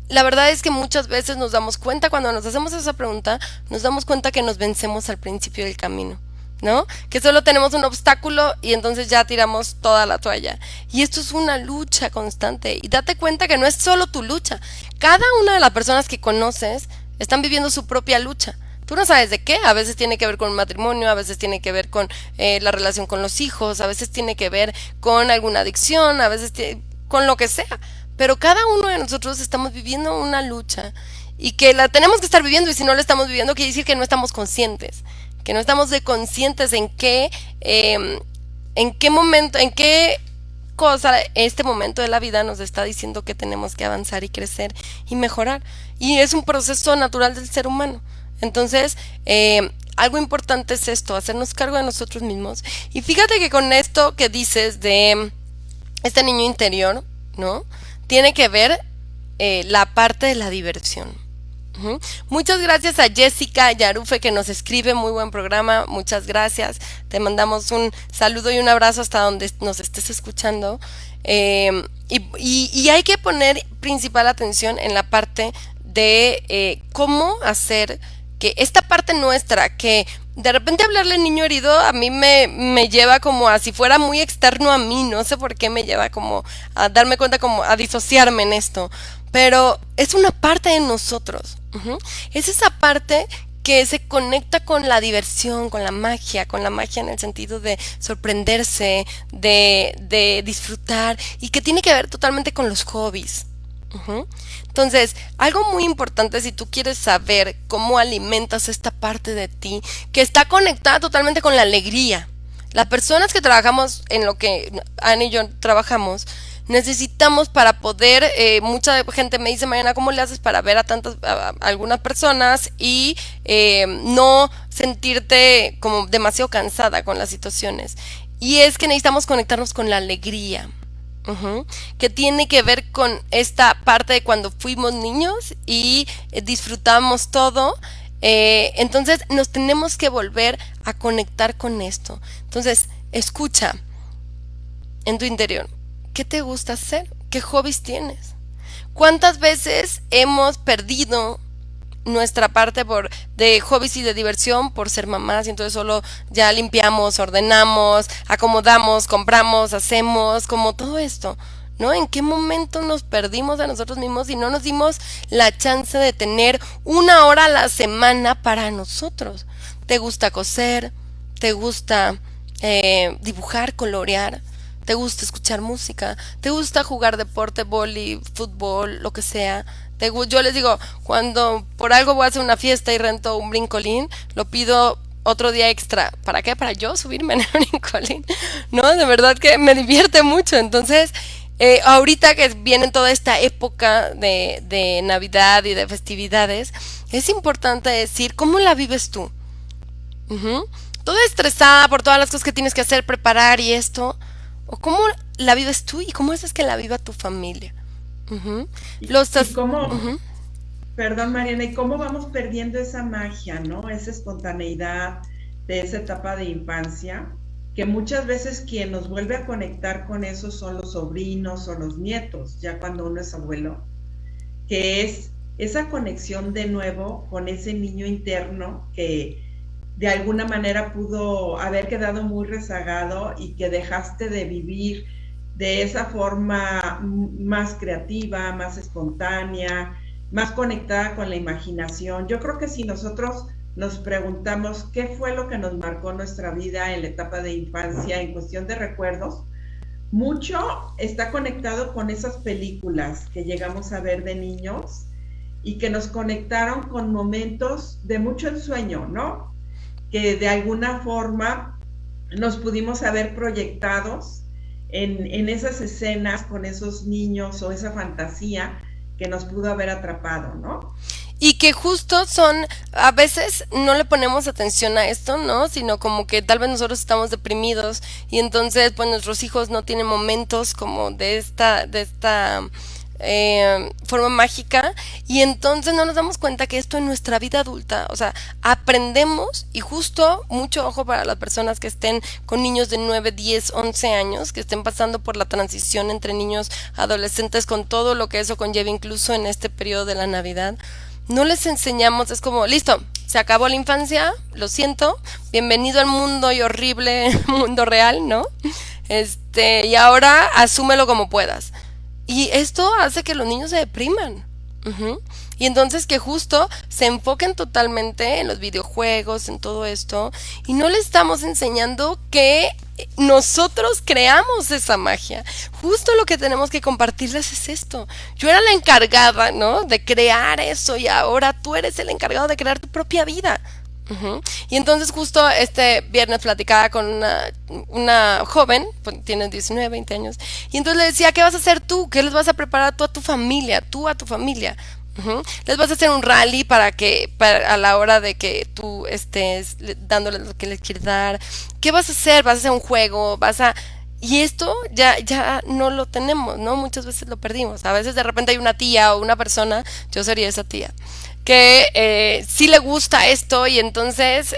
la verdad es que muchas veces nos damos cuenta, cuando nos hacemos esa pregunta, nos damos cuenta que nos vencemos al principio del camino, ¿no? Que solo tenemos un obstáculo y entonces ya tiramos toda la toalla. Y esto es una lucha constante. Y date cuenta que no es solo tu lucha. Cada una de las personas que conoces están viviendo su propia lucha. Tú no sabes de qué, a veces tiene que ver con un matrimonio, a veces tiene que ver con la relación con los hijos, a veces tiene que ver con alguna adicción, a veces con lo que sea. Pero cada uno de nosotros estamos viviendo una lucha y que la tenemos que estar viviendo, y si no la estamos viviendo quiere decir que no estamos conscientes, que no estamos conscientes en qué momento, en qué cosa este momento de la vida nos está diciendo que tenemos que avanzar y crecer y mejorar. Y es un proceso natural del ser humano. Entonces, algo importante es esto, hacernos cargo de nosotros mismos. Y fíjate que con esto que dices de este niño interior, ¿no? Tiene que ver la parte de la diversión. Muchas gracias a Jessica Yarufe, que nos escribe, muy buen programa, muchas gracias, te mandamos un saludo y un abrazo hasta donde nos estés escuchando. Y hay que poner principal atención en la parte de cómo hacer que esta parte nuestra, que de repente hablarle al niño herido a mí me lleva como a si fuera muy externo a mí, no sé por qué me lleva como a darme cuenta, como a disociarme en esto, pero es una parte de nosotros. Es esa parte que se conecta con la diversión, con la magia en el sentido de sorprenderse, de disfrutar, y que tiene que ver totalmente con los hobbies. Entonces, algo muy importante si tú quieres saber cómo alimentas esta parte de ti, que está conectada totalmente con la alegría. Las personas que trabajamos en lo que Annie y yo trabajamos, necesitamos para poder, mucha gente me dice, Mariana, ¿cómo le haces para ver a algunas personas y no sentirte como demasiado cansada con las situaciones? Y es que necesitamos conectarnos con la alegría. Que tiene que ver con esta parte de cuando fuimos niños y disfrutamos todo. Entonces nos tenemos que volver a conectar con esto. Entonces, escucha en tu interior, ¿qué te gusta hacer? ¿Qué hobbies tienes? ¿Cuántas veces hemos perdido nuestra parte de hobbies y de diversión por ser mamás, y entonces solo ya limpiamos, ordenamos, acomodamos, compramos, hacemos, como todo esto, ¿no? ¿En qué momento nos perdimos a nosotros mismos y no nos dimos la chance de tener 1 hora a la semana para nosotros? ¿Te gusta coser? ¿Te gusta dibujar, colorear? ¿Te gusta escuchar música? ¿Te gusta jugar deporte, vóley, fútbol, lo que sea? Yo les digo, cuando por algo voy a hacer una fiesta y rento un brincolín, lo pido otro día extra. ¿Para qué? Para yo subirme en el brincolín. No, de verdad que me divierte mucho. Entonces, ahorita que viene toda esta época de Navidad y de festividades, es importante decir, ¿cómo la vives tú? Toda estresada por todas las cosas que tienes que hacer, preparar y esto. ¿O cómo la vives tú y cómo haces que la viva tu familia? ¿Y cómo, perdón Mariana, y cómo vamos perdiendo esa magia, ¿no? Esa espontaneidad de esa etapa de infancia, que muchas veces quien nos vuelve a conectar con eso son los sobrinos o los nietos, ya cuando uno es abuelo, que es esa conexión de nuevo con ese niño interno que de alguna manera pudo haber quedado muy rezagado y que dejaste de vivir de esa forma más creativa, más espontánea, más conectada con la imaginación. Yo creo que si nosotros nos preguntamos qué fue lo que nos marcó nuestra vida en la etapa de infancia en cuestión de recuerdos, mucho está conectado con esas películas que llegamos a ver de niños y que nos conectaron con momentos de mucho ensueño, ¿no? Que de alguna forma nos pudimos haber proyectados en esas escenas con esos niños o esa fantasía que nos pudo haber atrapado, ¿no? Y que justo a veces no le ponemos atención a esto, ¿no? Sino como que tal vez nosotros estamos deprimidos y entonces pues nuestros hijos no tienen momentos como de esta forma mágica, y entonces no nos damos cuenta que esto en nuestra vida adulta, o sea, aprendemos, y justo mucho ojo para las personas que estén con niños de 9, 10, 11 años, que estén pasando por la transición entre niños adolescentes con todo lo que eso conlleva, incluso en este periodo de la Navidad. No les enseñamos, es como, listo, se acabó la infancia, lo siento, bienvenido al mundo y horrible mundo real, ¿no? Y ahora asúmelo como puedas. Y esto hace que los niños se depriman. Y entonces que justo se enfoquen totalmente en los videojuegos, en todo esto, y no le estamos enseñando que nosotros creamos esa magia. Justo lo que tenemos que compartirles es esto. Yo era la encargada, ¿no?, de crear eso, y ahora tú eres el encargado de crear tu propia vida. Y entonces justo este viernes platicaba con una joven, pues, tiene 19, 20 años, y entonces le decía, ¿qué vas a hacer tú? ¿Qué les vas a preparar tú a tu familia? Les vas a hacer un rally para a la hora de que tú estés dándoles lo que les quieres dar. ¿Qué vas a hacer? ¿Vas a hacer un juego? Y esto ya no lo tenemos, ¿no? Muchas veces lo perdimos. A veces de repente hay una tía o una persona, yo sería esa tía, que sí le gusta esto y entonces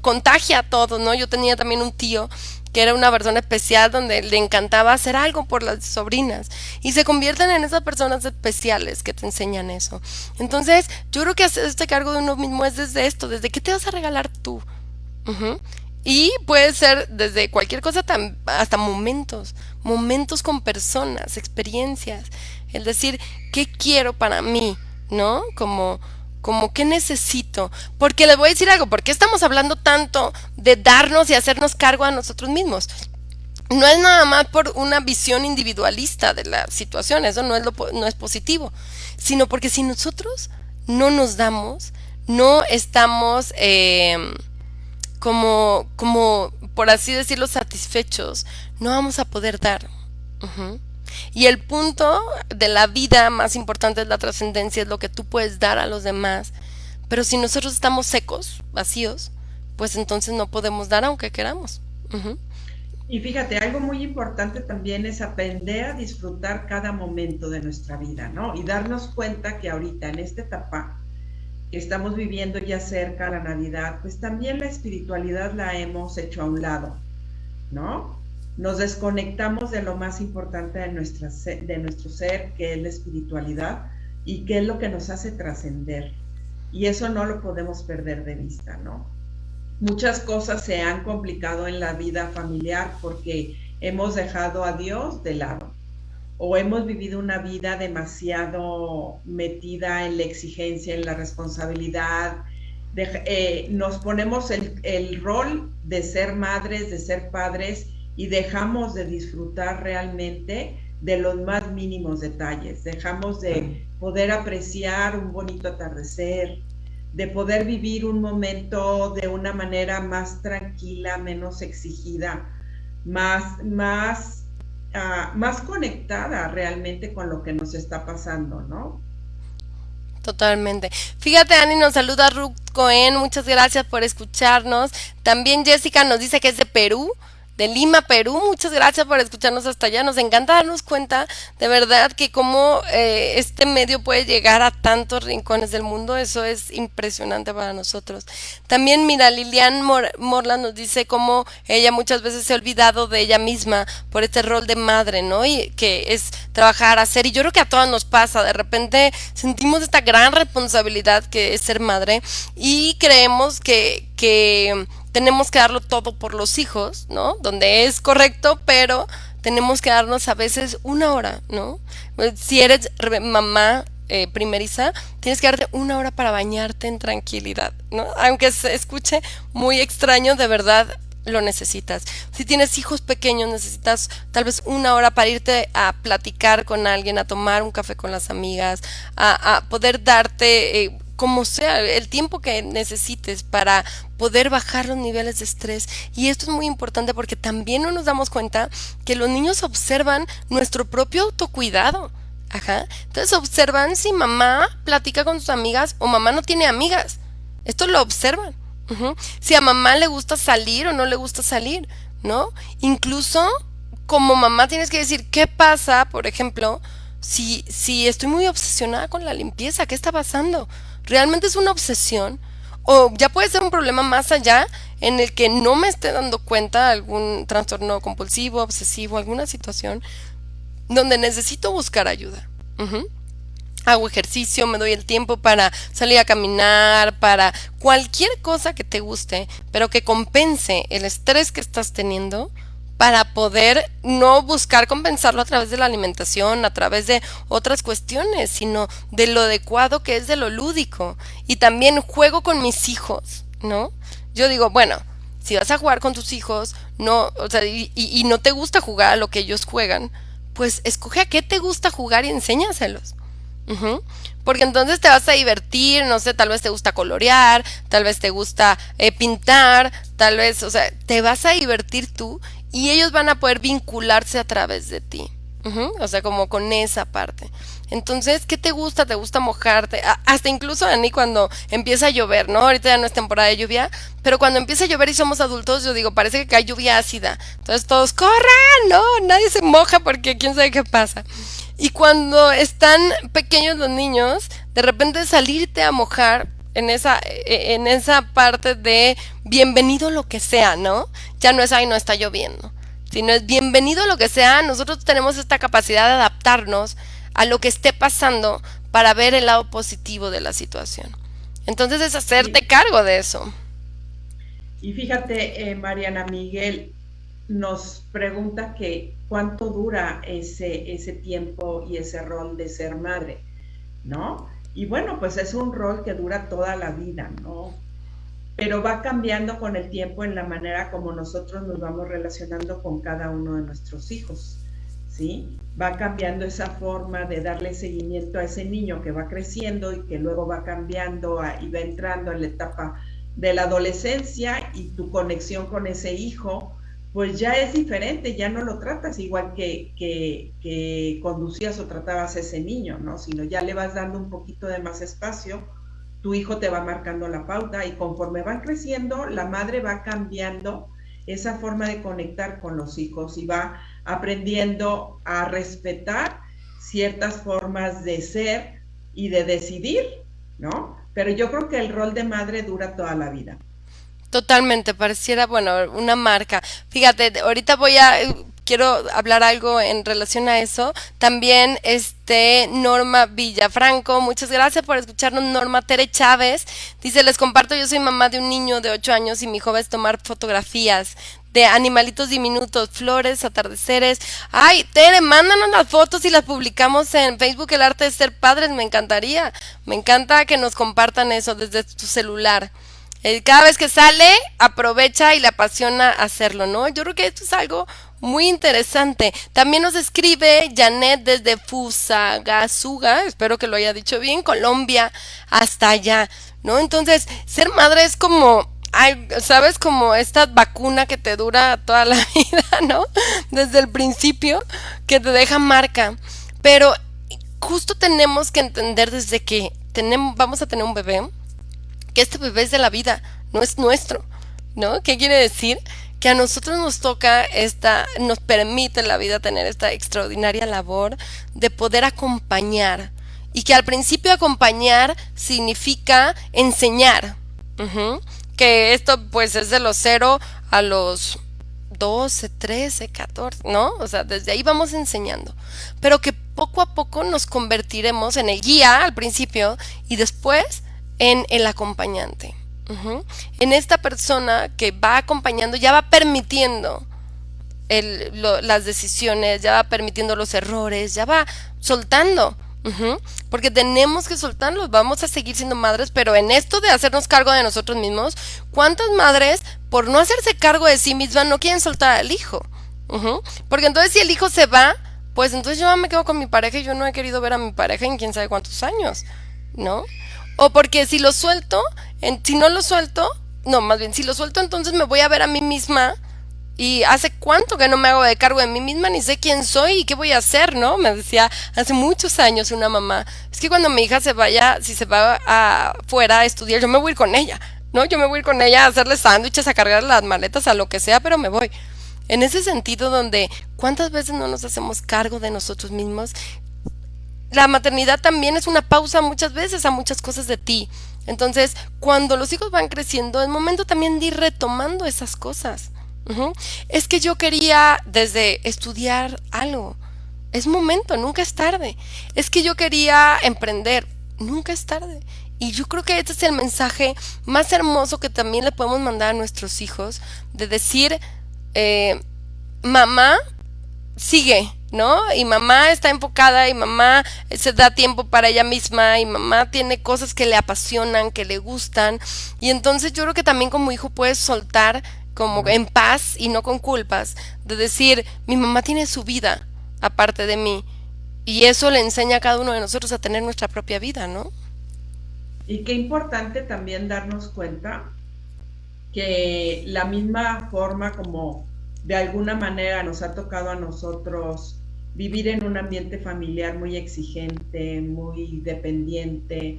contagia a todos, ¿no? Yo tenía también un tío que era una persona especial donde le encantaba hacer algo por las sobrinas y se convierten en esas personas especiales que te enseñan eso. Entonces yo creo que hacerse cargo de uno mismo es desde esto, desde qué te vas a regalar tú. Y puede ser desde cualquier cosa hasta momentos con personas, experiencias. el decir, ¿qué quiero para mí? ¿No? Como qué necesito. Porque les voy a decir algo, ¿por qué estamos hablando tanto de darnos y hacernos cargo a nosotros mismos? No es nada más por una visión individualista de la situación, eso no es positivo, sino porque si nosotros no nos damos, no estamos como, por así decirlo, satisfechos, no vamos a poder dar. Ujú. Y el punto de la vida más importante es la trascendencia, es lo que tú puedes dar a los demás. Pero si nosotros estamos secos, vacíos, pues entonces no podemos dar aunque queramos. Ujú. Y fíjate, algo muy importante también es aprender a disfrutar cada momento de nuestra vida, ¿no? Y darnos cuenta que ahorita en esta etapa que estamos viviendo ya cerca a la Navidad, pues también la espiritualidad la hemos hecho a un lado, ¿no? Nos desconectamos de lo más importante de nuestro ser, que es la espiritualidad, y que es lo que nos hace trascender. Y eso no lo podemos perder de vista, ¿no? Muchas cosas se han complicado en la vida familiar porque hemos dejado a Dios de lado o hemos vivido una vida demasiado metida en la exigencia, en la responsabilidad. Nos ponemos el rol de ser madres, de ser padres y dejamos de disfrutar realmente de los más mínimos detalles. Dejamos de poder apreciar un bonito atardecer, de poder vivir un momento de una manera más tranquila, menos exigida, más conectada realmente con lo que nos está pasando, ¿no? Totalmente. Fíjate, Ani, nos saluda Ruth Cohen, muchas gracias por escucharnos. También Jessica nos dice que es de Perú, de Lima, Perú. Muchas gracias por escucharnos hasta allá. Nos encanta darnos cuenta de verdad que cómo este medio puede llegar a tantos rincones del mundo. Eso es impresionante para nosotros. También, mira, Lilian Morland nos dice cómo ella muchas veces se ha olvidado de ella misma por este rol de madre, ¿no? Y que es trabajar, hacer. Y yo creo que a todas nos pasa. De repente sentimos esta gran responsabilidad que es ser madre y creemos que tenemos que darlo todo por los hijos, ¿no? Donde es correcto, pero tenemos que darnos a veces una hora, ¿no? Si eres mamá primeriza, tienes que darte una hora para bañarte en tranquilidad, ¿no? Aunque se escuche muy extraño, de verdad lo necesitas. Si tienes hijos pequeños, necesitas tal vez una hora para irte a platicar con alguien, a tomar un café con las amigas, a poder darte como sea, el tiempo que necesites para poder bajar los niveles de estrés. Y esto es muy importante porque también no nos damos cuenta que los niños observan nuestro propio autocuidado. Ajá. Entonces observan si mamá platica con sus amigas o mamá no tiene amigas. Esto lo observan. Uh-huh. Si a mamá le gusta salir o no le gusta salir, ¿no? Incluso como mamá tienes que decir qué pasa, por ejemplo, si estoy muy obsesionada con la limpieza, ¿qué está pasando? ¿Realmente es una obsesión? O ya puede ser un problema más allá en el que no me esté dando cuenta, algún trastorno compulsivo, obsesivo, alguna situación donde necesito buscar ayuda. Uh-huh. Hago ejercicio, me doy el tiempo para salir a caminar, para cualquier cosa que te guste, pero que compense el estrés que estás teniendo, para poder no buscar compensarlo a través de la alimentación, a través de otras cuestiones, sino de lo adecuado que es de lo lúdico. Y también juego con mis hijos, ¿no? Yo digo, bueno, si vas a jugar con tus hijos, no, o sea, y no te gusta jugar a lo que ellos juegan, pues escoge a qué te gusta jugar y enséñaselos. Uh-huh. Porque entonces te vas a divertir, no sé, tal vez te gusta colorear, tal vez te gusta pintar, tal vez, o sea, te vas a divertir tú y ellos van a poder vincularse a través de ti. Uh-huh. O sea, como con esa parte. Entonces, ¿qué te gusta? ¿Te gusta mojarte? Hasta incluso a mí cuando empieza a llover, ¿no? Ahorita ya no es temporada de lluvia, pero cuando empieza a llover y somos adultos, yo digo, parece que cae lluvia ácida. Entonces todos, ¡corran! No, nadie se moja porque quién sabe qué pasa. Y cuando están pequeños los niños, de repente salirte a mojar en esa parte de bienvenido lo que sea, ¿no? Ya no es, ay, no está lloviendo, sino es bienvenido lo que sea. Nosotros tenemos esta capacidad de adaptarnos a lo que esté pasando para ver el lado positivo de la situación. Entonces es hacerte cargo de eso. Y fíjate, Mariana, Miguel, nos pregunta que cuánto dura ese tiempo y ese rol de ser madre, ¿no? Y bueno, pues es un rol que dura toda la vida, ¿no? Pero va cambiando con el tiempo en la manera como nosotros nos vamos relacionando con cada uno de nuestros hijos, ¿sí? Va cambiando esa forma de darle seguimiento a ese niño que va creciendo y que luego va cambiando y va entrando en la etapa de la adolescencia, y tu conexión con ese hijo pues ya es diferente, ya no lo tratas igual que conducías o tratabas a ese niño, ¿no? Sino ya le vas dando un poquito de más espacio, tu hijo te va marcando la pauta, y conforme van creciendo, la madre va cambiando esa forma de conectar con los hijos y va aprendiendo a respetar ciertas formas de ser y de decidir, ¿no? Pero yo creo que el rol de madre dura toda la vida. Totalmente, pareciera, bueno, una marca. Fíjate, ahorita quiero hablar algo en relación a eso. También, Norma Villafranco, muchas gracias por escucharnos. Norma Tere Chávez dice: les comparto, yo soy mamá de un niño de 8 años y mi joven es tomar fotografías de animalitos diminutos, flores, atardeceres. Ay, Tere, mándanos las fotos y las publicamos en Facebook, El Arte de Ser Padres, me encantaría. Me encanta que nos compartan eso desde tu celular. Cada vez que sale, aprovecha y le apasiona hacerlo, ¿no? Yo creo que esto es algo muy interesante. También nos escribe Janet desde Fusagasugá, espero que lo haya dicho bien, Colombia, hasta allá, ¿no? Entonces, ser madre es como, ¿sabes? Como esta vacuna que te dura toda la vida, ¿no? Desde el principio, que te deja marca. Pero justo tenemos que entender desde que vamos a tener un bebé, que este bebé es de la vida, no es nuestro, ¿no? ¿Qué quiere decir? Que a nosotros nos toca nos permite la vida tener esta extraordinaria labor de poder acompañar, y que al principio acompañar significa enseñar, que esto pues es de los 0 a los 12, 13, 14, ¿no? O sea, desde ahí vamos enseñando, pero que poco a poco nos convertiremos en el guía al principio y después en el acompañante, en esta persona que va acompañando, ya va permitiendo las decisiones, ya va permitiendo los errores, ya va soltando, porque tenemos que soltarlos. Vamos a seguir siendo madres, pero en esto de hacernos cargo de nosotros mismos, ¿cuántas madres por no hacerse cargo de sí mismas no quieren soltar al hijo? Porque entonces si el hijo se va, pues entonces yo me quedo con mi pareja y yo no he querido ver a mi pareja en quién sabe cuántos años, ¿no? O porque si lo suelto, si no lo suelto, no, más bien, si lo suelto, entonces me voy a ver a mí misma, y hace cuánto que no me hago de cargo de mí misma, ni sé quién soy y qué voy a hacer, ¿no? Me decía hace muchos años una mamá, es que cuando mi hija se vaya, si se va afuera a estudiar, yo me voy a ir con ella, ¿no? Yo me voy a ir con ella a hacerle sándwiches, a cargar las maletas, a lo que sea, pero me voy. En ese sentido donde, ¿cuántas veces no nos hacemos cargo de nosotros mismos? La maternidad también es una pausa muchas veces a muchas cosas de ti. Entonces, cuando los hijos van creciendo, es momento también de ir retomando esas cosas. Es que yo quería desde estudiar algo. Es momento, nunca es tarde. Es que yo quería emprender. Nunca es tarde. Y yo creo que este es el mensaje más hermoso que también le podemos mandar a nuestros hijos, de decir, mamá, sigue, ¿no? Y mamá está enfocada, y mamá se da tiempo para ella misma, y mamá tiene cosas que le apasionan, que le gustan, y entonces yo creo que también como hijo puedes soltar como en paz y no con culpas, de decir, mi mamá tiene su vida aparte de mí, y eso le enseña a cada uno de nosotros a tener nuestra propia vida, ¿no? Y qué importante también darnos cuenta que la misma forma como de alguna manera nos ha tocado a nosotros vivir en un ambiente familiar muy exigente, muy dependiente,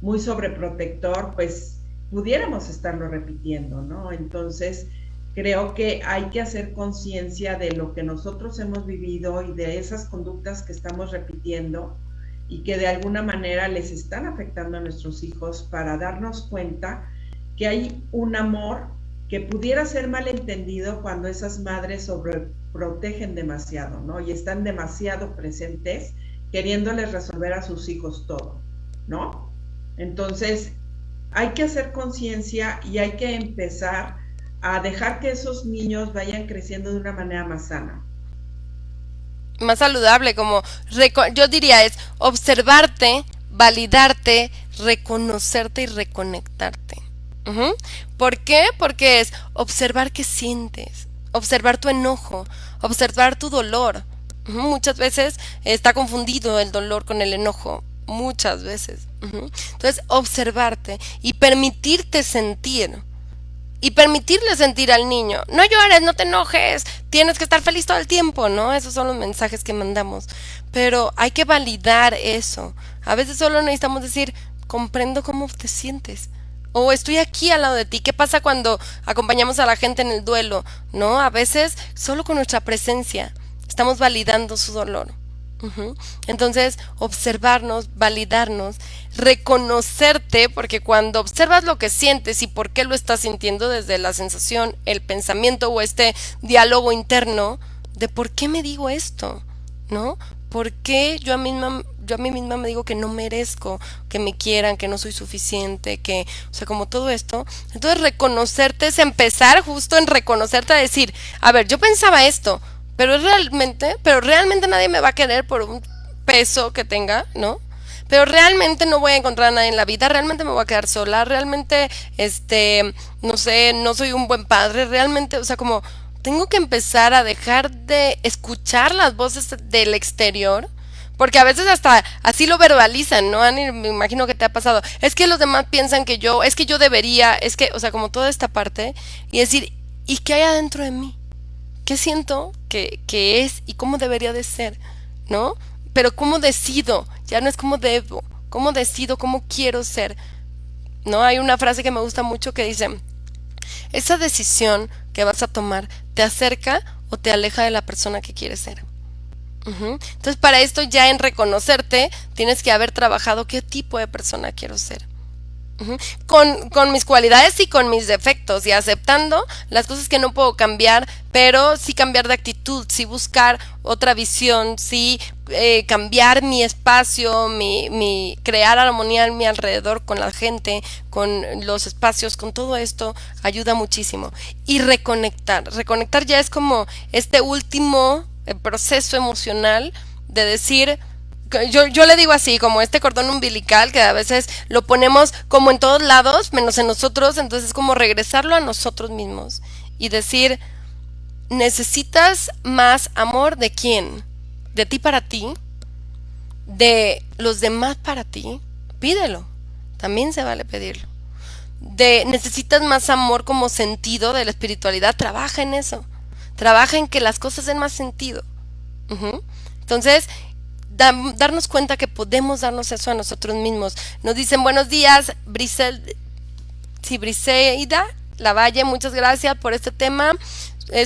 muy sobreprotector, pues pudiéramos estarlo repitiendo, ¿no? Entonces, creo que hay que hacer conciencia de lo que nosotros hemos vivido y de esas conductas que estamos repitiendo y que de alguna manera les están afectando a nuestros hijos, para darnos cuenta que hay un amor que pudiera ser malentendido cuando esas madres sobreprotegen demasiado, ¿no? Y están demasiado presentes, queriéndoles resolver a sus hijos todo, ¿no? Entonces, hay que hacer conciencia y hay que empezar a dejar que esos niños vayan creciendo de una manera más sana. Más saludable, como yo diría es observarte, validarte, reconocerte y reconectarte. Ujú. ¿Por qué? Porque es observar qué sientes, observar tu enojo, observar tu dolor. Ujú. Muchas veces está confundido el dolor con el enojo, muchas veces. Ujú. Entonces, observarte y permitirte sentir. Y permitirle sentir al niño, no llores, no te enojes, tienes que estar feliz todo el tiempo, ¿no? Esos son los mensajes que mandamos. Pero hay que validar eso. A veces solo necesitamos decir, comprendo cómo te sientes. O estoy aquí al lado de ti. ¿Qué pasa cuando acompañamos a la gente en el duelo? ¿No? A veces solo con nuestra presencia estamos validando su dolor. Ujú. Entonces, observarnos, validarnos, reconocerte, porque cuando observas lo que sientes y por qué lo estás sintiendo desde la sensación, el pensamiento o este diálogo interno de por qué me digo esto, ¿no? ¿Por qué yo a mí misma me digo que no merezco que me quieran, que no soy suficiente, que, o sea, como todo esto? Entonces, reconocerte es empezar justo en reconocerte a decir, a ver, yo pensaba esto, pero realmente nadie me va a querer por un peso que tenga, ¿no? Pero realmente no voy a encontrar a nadie en la vida, realmente me voy a quedar sola, realmente, no sé, no soy un buen padre, realmente, o sea, como tengo que empezar a dejar de escuchar las voces del exterior, porque a veces hasta así lo verbalizan, ¿no, Ani? Me imagino que te ha pasado. Es que los demás piensan es que yo debería, es que, o sea, como toda esta parte, y decir, ¿y qué hay adentro de mí? ¿Qué siento que es y cómo debería de ser? ¿No? Pero cómo decido, ya no es cómo debo, cómo decido, cómo quiero ser. ¿No? Hay una frase que me gusta mucho que dice, esa decisión que vas a tomar te acerca o te aleja de la persona que quieres ser. Ujú. Entonces, para esto ya en reconocerte tienes que haber trabajado qué tipo de persona quiero ser. Ujú. Con mis cualidades y con mis defectos y aceptando las cosas que no puedo cambiar, pero sí cambiar de actitud, sí buscar otra visión, sí cambiar mi espacio, crear armonía en mi alrededor con la gente, con los espacios, con todo esto ayuda muchísimo. Y reconectar ya es como este último proceso emocional de decir, yo le digo así, como este cordón umbilical que a veces lo ponemos como en todos lados, menos en nosotros, entonces es como regresarlo a nosotros mismos y decir, ¿necesitas más amor de quién? ¿De ti para ti? ¿De los demás para ti? Pídelo, también se vale pedirlo. ¿Necesitas más amor como sentido de la espiritualidad? Trabaja en eso, trabaja en que las cosas den más sentido. Ujú. Entonces, darnos cuenta que podemos darnos eso a nosotros mismos. Nos dicen buenos días, Briseida Lavalle, muchas gracias por este tema.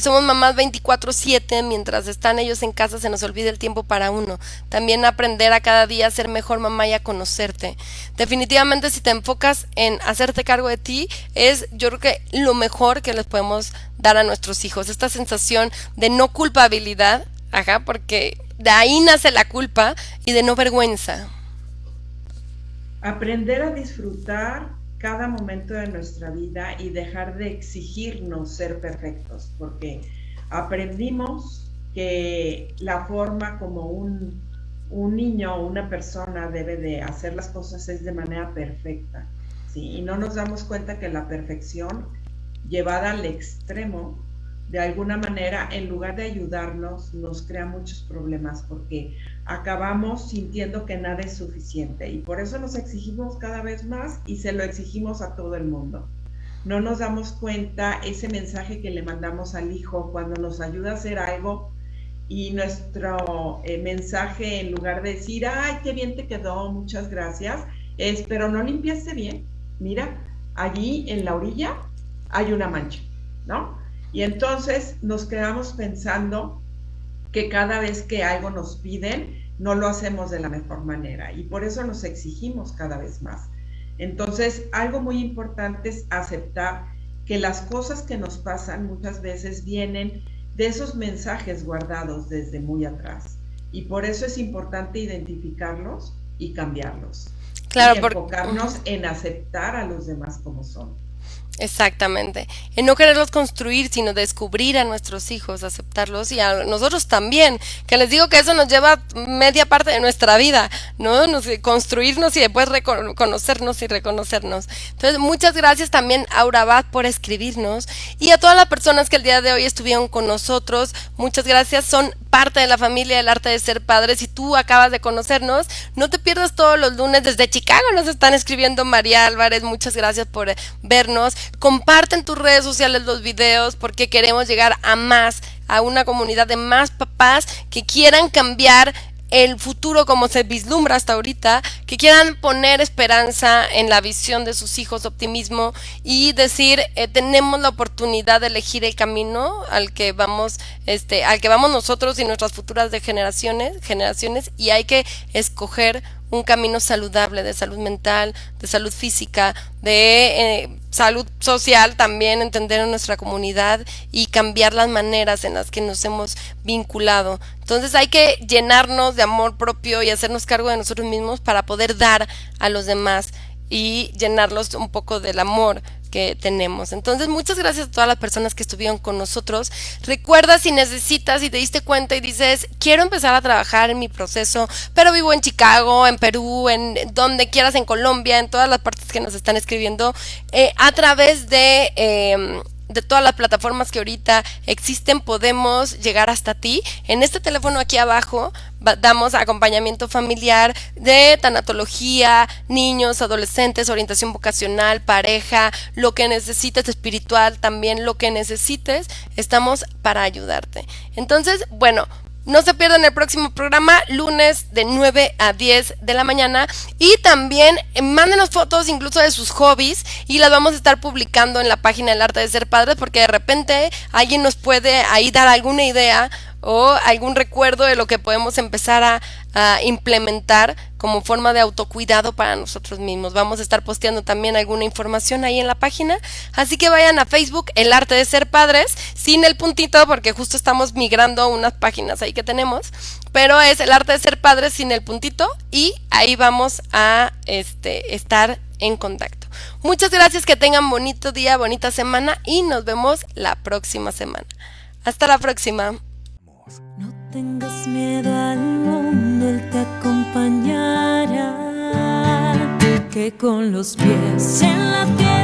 Somos mamás 24/7, mientras están ellos en casa se nos olvida el tiempo para uno. También aprender a cada día a ser mejor mamá y a conocerte. Definitivamente si te enfocas en hacerte cargo de ti, es yo creo que lo mejor que les podemos dar a nuestros hijos. Esta sensación de no culpabilidad, porque de ahí nace la culpa y de no vergüenza. Aprender a disfrutar cada momento de nuestra vida y dejar de exigirnos ser perfectos, porque aprendimos que la forma como un niño o una persona debe de hacer las cosas es de manera perfecta, ¿sí? Y no nos damos cuenta que la perfección llevada al extremo, de alguna manera, en lugar de ayudarnos, nos crea muchos problemas porque acabamos sintiendo que nada es suficiente y por eso nos exigimos cada vez más y se lo exigimos a todo el mundo. No nos damos cuenta ese mensaje que le mandamos al hijo cuando nos ayuda a hacer algo y nuestro mensaje, en lugar de decir, ay, qué bien te quedó, muchas gracias, es, pero no limpiaste bien, mira, allí en la orilla hay una mancha, ¿no? Y entonces nos quedamos pensando que cada vez que algo nos piden, no lo hacemos de la mejor manera y por eso nos exigimos cada vez más. Entonces, algo muy importante es aceptar que las cosas que nos pasan muchas veces vienen de esos mensajes guardados desde muy atrás y por eso es importante identificarlos y cambiarlos. Claro, y enfocarnos en aceptar a los demás como son. Exactamente. En no quererlos construir, sino descubrir a nuestros hijos, aceptarlos y a nosotros también. Que les digo que eso nos lleva media parte de nuestra vida, ¿no? Construirnos y después conocernos y reconocernos. Entonces, muchas gracias también a Aurabad por escribirnos y a todas las personas que el día de hoy estuvieron con nosotros. Muchas gracias. Son parte de la familia del arte de ser padre. Si tú acabas de conocernos, no te pierdas todos los lunes. Desde Chicago nos están escribiendo María Álvarez. Muchas gracias por vernos. Comparte en tus redes sociales los videos porque queremos llegar a más, a una comunidad de más papás que quieran cambiar el futuro como se vislumbra hasta ahorita, que quieran poner esperanza en la visión de sus hijos, optimismo y decir, tenemos la oportunidad de elegir el camino al que vamos nosotros y nuestras futuras generaciones y hay que escoger un camino saludable de salud mental, de salud física, de salud social también, entender a nuestra comunidad y cambiar las maneras en las que nos hemos vinculado. Entonces hay que llenarnos de amor propio y hacernos cargo de nosotros mismos para poder dar a los demás y llenarlos un poco del amor que tenemos. Entonces, muchas gracias a todas las personas que estuvieron con nosotros. Recuerda, si necesitas, si te diste cuenta y dices, quiero empezar a trabajar en mi proceso, pero vivo en Chicago, en Perú, en donde quieras, en Colombia, en todas las partes que nos están escribiendo, a través de todas las plataformas que ahorita existen, podemos llegar hasta ti. En este teléfono aquí abajo damos acompañamiento familiar de tanatología, niños, adolescentes, orientación vocacional, pareja, lo que necesites, espiritual también, lo que necesites, estamos para ayudarte. Entonces, bueno, no se pierdan el próximo programa, lunes de 9 a 10 de la mañana. Y también mándenos fotos incluso de sus hobbies y las vamos a estar publicando en la página del Arte de Ser Padres, porque de repente alguien nos puede ahí dar alguna idea o algún recuerdo de lo que podemos empezar a implementar como forma de autocuidado para nosotros mismos. Vamos a estar posteando también alguna información ahí en la página, así que vayan a Facebook, El Arte de Ser Padres, sin el puntito, porque justo estamos migrando unas páginas ahí que tenemos, pero es El Arte de Ser Padres sin el puntito y ahí vamos a estar en contacto. Muchas gracias, que tengan bonito día, bonita semana y nos vemos la próxima semana. Hasta la próxima. No tengas miedo al mundo, él te acompañará, que con los pies en la tierra